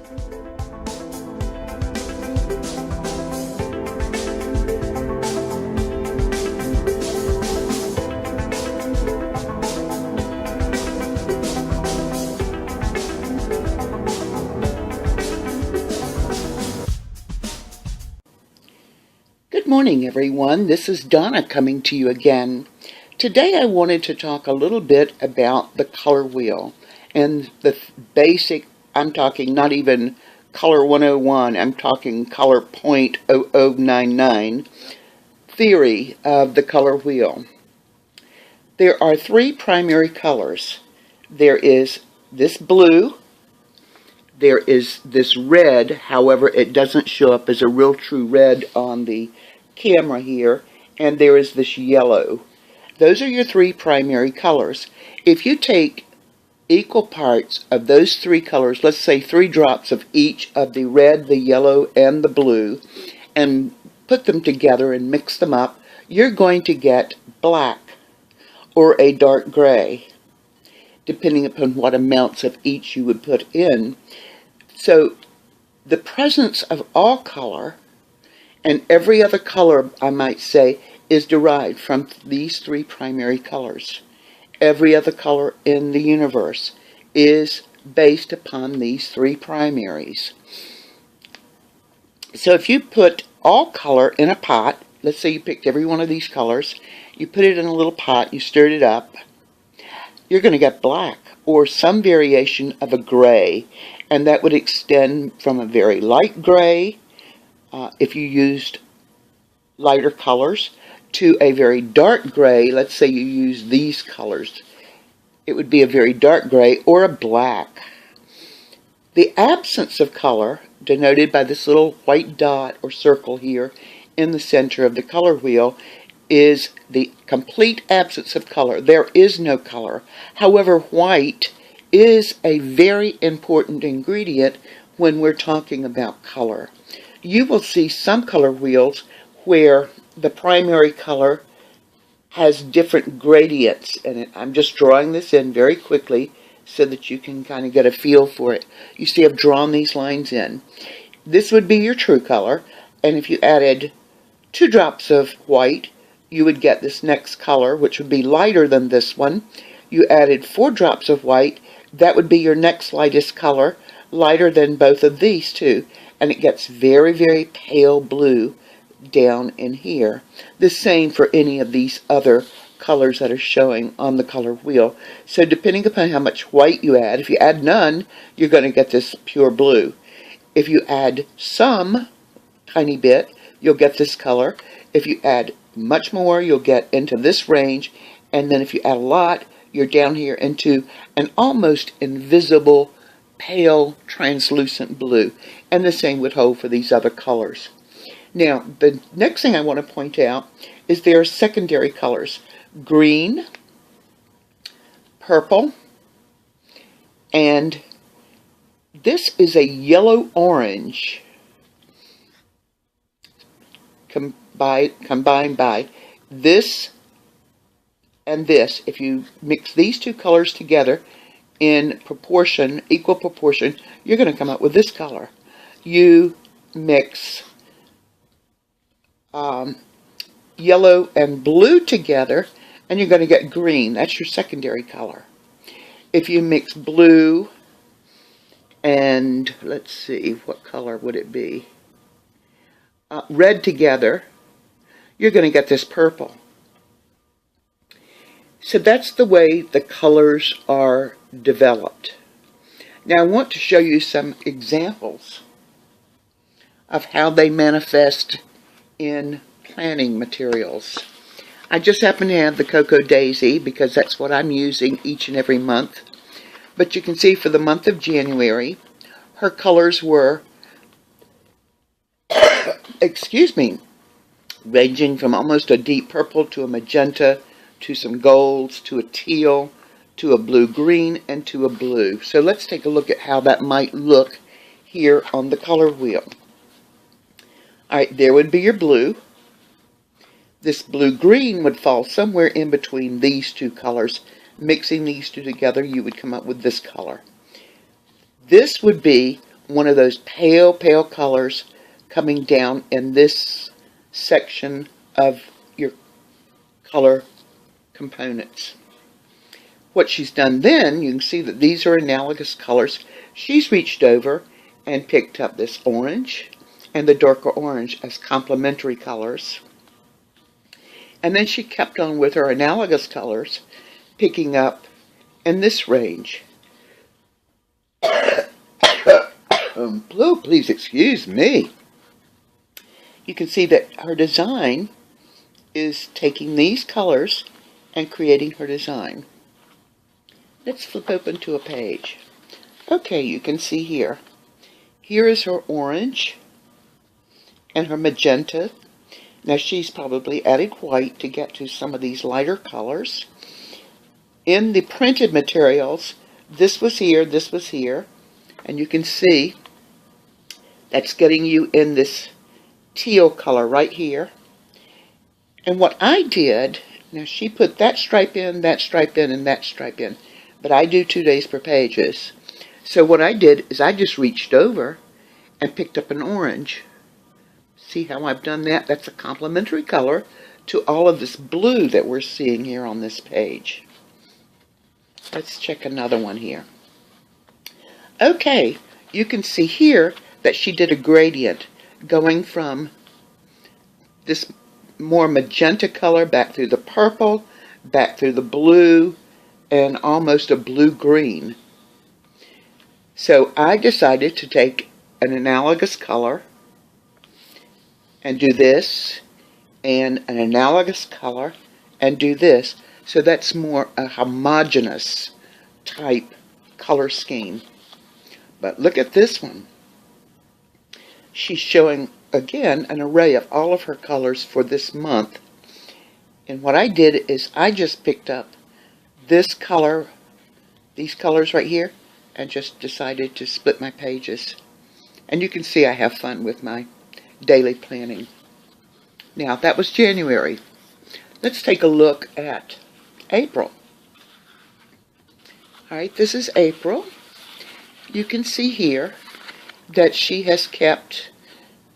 Good morning, everyone. This is Donna coming to you again. Today I wanted to talk a little bit about the color wheel and the basic, I'm talking not even color 101, I'm talking color .0099 theory of the color wheel. There are three primary colors. There is this blue, there is this red, however it doesn't show up as a real true red on the camera here, and there is this yellow. Those are your three primary colors. If you take equal parts of those three colors, let's say 3 drops of each of the red, the yellow, and the blue, and put them together and mix them up, you're going to get black or a dark gray, depending upon what amounts of each you would put in. So the presence of all color and every other color, I might say, is derived from these three primary colors. Every other color in the universe is based upon these three primaries. So if you put all color in a pot, let's say you picked every one of these colors, you put it in a little pot, you stirred it up, you're going to get black or some variation of a gray, and that would extend from a very light gray, if you used lighter colors, to a very dark gray. Let's say you use these colors. It would be a very dark gray or a black. The absence of color, denoted by this little white dot or circle here in the center of the color wheel, is the complete absence of color. There is no color. However, white is a very important ingredient when we're talking about color. You will see some color wheels where the primary color has different gradients in it. I'm just drawing this in very quickly so that you can kind of get a feel for it. You see I've drawn these lines in. This would be your true color, and if you added 2 drops of white, you would get this next color, which would be lighter than this one. You added 4 drops of white, that would be your next lightest color, lighter than both of these two. And it gets very, very pale blue down in here. The same for any of these other colors that are showing on the color wheel. So depending upon how much white you add, if you add none, you're going to get this pure blue. If you add some tiny bit, you'll get this color. If you add much more, you'll get into this range. And then if you add a lot, you're down here into an almost invisible pale translucent blue, and the same would hold for these other colors. Now the next thing I want to point out is there are secondary colors: green, purple, and this is a yellow orange combined by this and this. If you mix these two colors together in proportion, equal proportion, you're going to come up with this color. You mix yellow and blue together, and you're going to get green. That's your secondary color. If you mix blue and, let's see, what color would it be? Red together, you're going to get this purple. So that's the way the colors are developed. Now I want to show you some examples of how they manifest in planning materials. I just happen to have the Cocoa Daisy because that's what I'm using each and every month. But you can see for the month of January, her colors were, excuse me, ranging from almost a deep purple to a magenta, to some golds, to a teal, to a blue-green, and to a blue. So let's take a look at how that might look here on the color wheel. Alright, there would be your blue. This blue-green would fall somewhere in between these two colors. Mixing these two together, you would come up with this color. This would be one of those pale, pale colors coming down in this section of your color components. What she's done then, you can see that these are analogous colors. She's reached over and picked up this orange and the darker orange as complementary colors. And then she kept on with her analogous colors, picking up in this range. Blue, please excuse me. You can see that her design is taking these colors and creating her design. Let's flip open to a page. Okay, you can see here. Here is her orange and her magenta. Now she's probably added white to get to some of these lighter colors. In the printed materials, this was here, and you can see that's getting you in this teal color right here. And what I did, now she put that stripe in, and that stripe in, but I do 2 days per pages. So what I did is I just reached over and picked up an orange. See how I've done that? That's a complementary color to all of this blue that we're seeing here on this page. Let's check another one here. Okay, you can see here that she did a gradient going from this more magenta color back through the purple, back through the blue, and almost a blue-green. So I decided to take an analogous color and do this, and an analogous color and do this. So that's more a homogeneous type color scheme. But look at this one. She's showing, again, an array of all of her colors for this month. And what I did is I just picked up this color, these colors right here, and just decided to split my pages. And you can see I have fun with my daily planning. Now, that was January. Let's take a look at April. Alright, this is April. You can see here that she has kept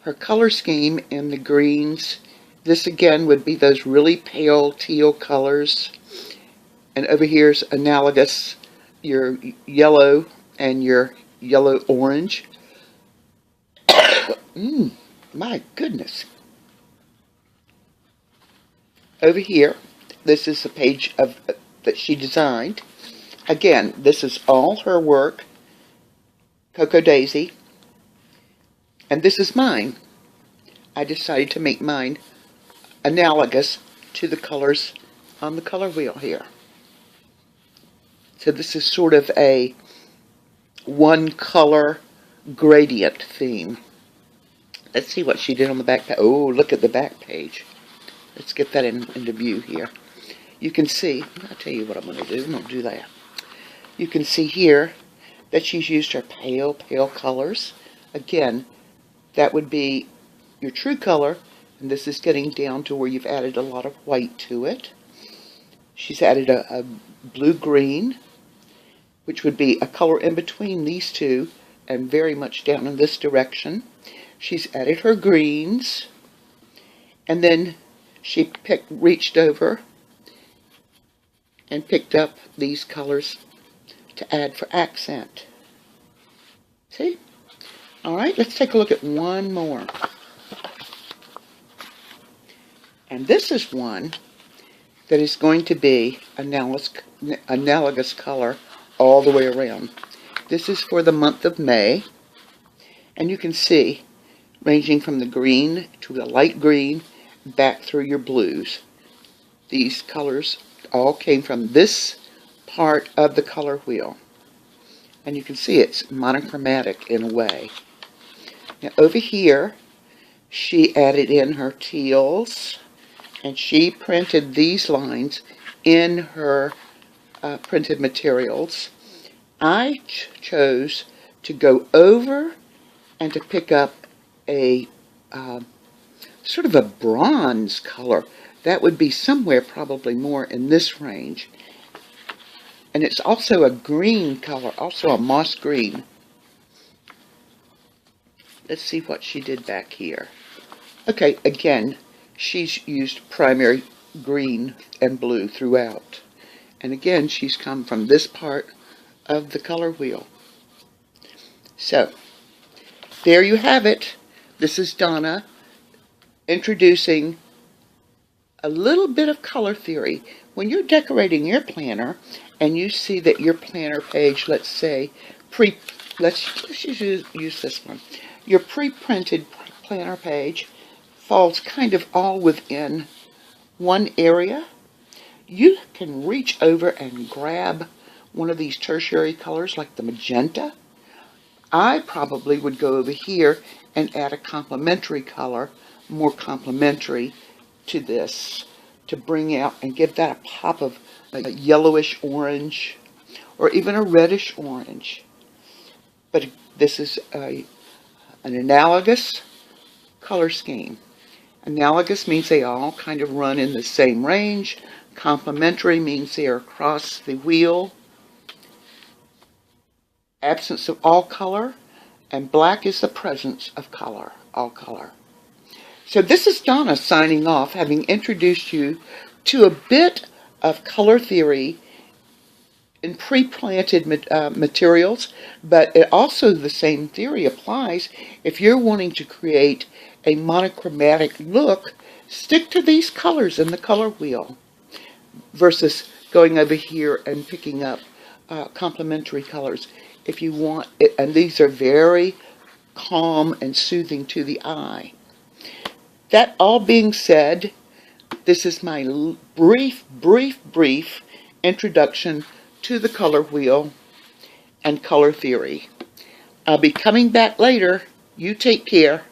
her color scheme in the greens. This again would be those really pale teal colors. And over here's analogous, your yellow and your yellow-orange. My goodness. Over here, this is a page of that she designed. Again, this is all her work, Cocoa Daisy. And this is mine. I decided to make mine analogous to the colors on the color wheel here. So this is sort of a one color gradient theme. Let's see what she did on the back page. Oh, look at the back page. Let's get that into view here. You can see, I'll tell you what I'm going to do. I'm going to do that. You can see here that she's used her pale, pale colors. Again, that would be your true color, and this is getting down to where you've added a lot of white to it. She's added a blue-green, which would be a color in between these two, and very much down in this direction. She's added her greens, and then she reached over and picked up these colors to add for accent. See? Alright, let's take a look at one more. And this is one that is going to be analogous color all the way around. This is for the month of May. And you can see, ranging from the green to the light green, back through your blues. These colors all came from this part of the color wheel. And you can see it's monochromatic in a way. Now over here, she added in her teals, and she printed these lines in her printed materials. I chose to go over and to pick up a sort of a bronze color. That would be somewhere probably more in this range. And it's also a green color, also a moss green. Let's see what she did back here. Okay, again, she's used primary green and blue throughout. And again, she's come from this part of the color wheel. So, there you have it. This is Donna introducing a little bit of color theory. When you're decorating your planner and you see that your planner page, let's say, let's use this one. Your pre-printed planner page falls kind of all within one area. You can reach over and grab one of these tertiary colors like the magenta. I probably would go over here and add a complementary color, more complementary to this, to bring out and give that a pop of a yellowish orange or even a reddish orange. But this is an analogous color scheme. Analogous means they all kind of run in the same range. Complementary means they are across the wheel. Absence of all color, and black is the presence of color, all color. So this is Donna signing off, having introduced you to a bit of color theory in pre-planted materials, but it also the same theory applies if you're wanting to create a monochromatic look. Stick to these colors in the color wheel versus going over here and picking up complementary colors if you want it, and these are very calm and soothing to the eye. That all being said, this is my brief introduction to the color wheel and color theory. I'll be coming back later. You take care.